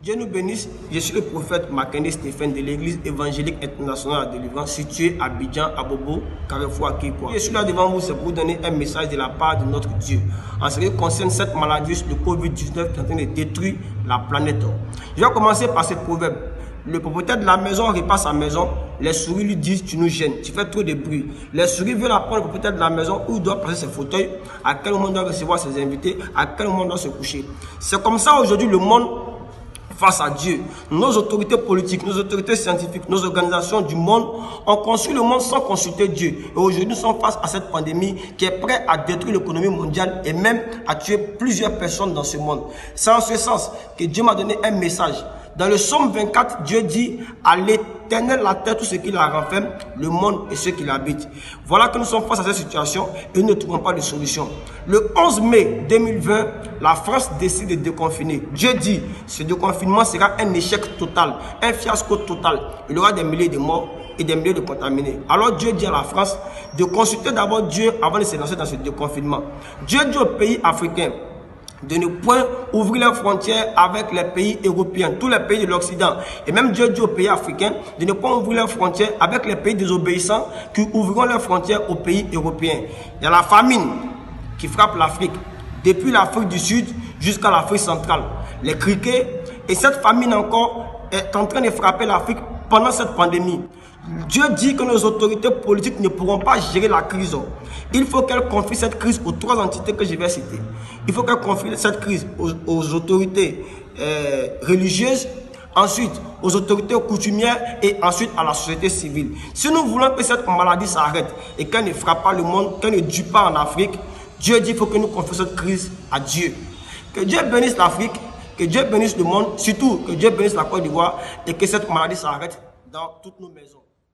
Dieu nous bénisse, je suis le prophète Makinde Stéphane de l'église évangélique internationale de délivrance située à Abidjan, à Bobo, Carrefour, à Kipwa. Je suis là devant vous, c'est pour vous donner un message de la part de notre Dieu en ce qui concerne cette maladie, le Covid-19 qui est en train de détruire la planète. Je vais commencer par ce proverbe. Le propriétaire de la maison repasse sa maison, les souris lui disent tu nous gênes, tu fais trop de bruit. Les souris veulent apprendre le propriétaire de la maison où il doit placer ses fauteuils, à quel moment il doit recevoir ses invités, à quel moment il doit se coucher. C'est comme ça aujourd'hui le monde face à Dieu. Nos autorités politiques, nos autorités scientifiques, nos organisations du monde ont construit le monde sans consulter Dieu. Et aujourd'hui nous sommes face à cette pandémie qui est prête à détruire l'économie mondiale et même à tuer plusieurs personnes dans ce monde. C'est en ce sens que Dieu m'a donné un message. Dans le psaume 24, Dieu dit à l'Éternel la terre, tout ce qui la renferme, le monde et ceux qui l'habitent. Voilà que nous sommes face à cette situation et nous ne trouvons pas de solution. Le 11 mai 2020, la France décide de déconfiner. Dieu dit ce déconfinement sera un échec total, un fiasco total. Il y aura des milliers de morts et des milliers de contaminés. Alors Dieu dit à la France de consulter d'abord Dieu avant de se lancer dans ce déconfinement. Dieu dit aux pays africains de ne point ouvrir leurs frontières avec les pays européens, tous les pays de l'Occident. Et même Dieu dit aux pays africains de ne pas ouvrir leurs frontières avec les pays désobéissants qui ouvriront leurs frontières aux pays européens. Il y a la famine qui frappe l'Afrique, depuis l'Afrique du Sud jusqu'à l'Afrique centrale. Les criquets, et cette famine encore est en train de frapper l'Afrique pendant cette pandémie. Dieu dit que nos autorités politiques ne pourront pas gérer la crise. Il faut qu'elles confient cette crise aux trois entités que je vais citer. Il faut qu'elles confient cette crise aux autorités religieuses, ensuite aux autorités coutumières et ensuite à la société civile. Si nous voulons que cette maladie s'arrête et qu'elle ne frappe pas le monde, qu'elle ne tue pas en Afrique, Dieu dit qu'il faut que nous confions cette crise à Dieu. Que Dieu bénisse l'Afrique, que Dieu bénisse le monde, surtout que Dieu bénisse la Côte d'Ivoire et que cette maladie s'arrête dans toutes nos maisons.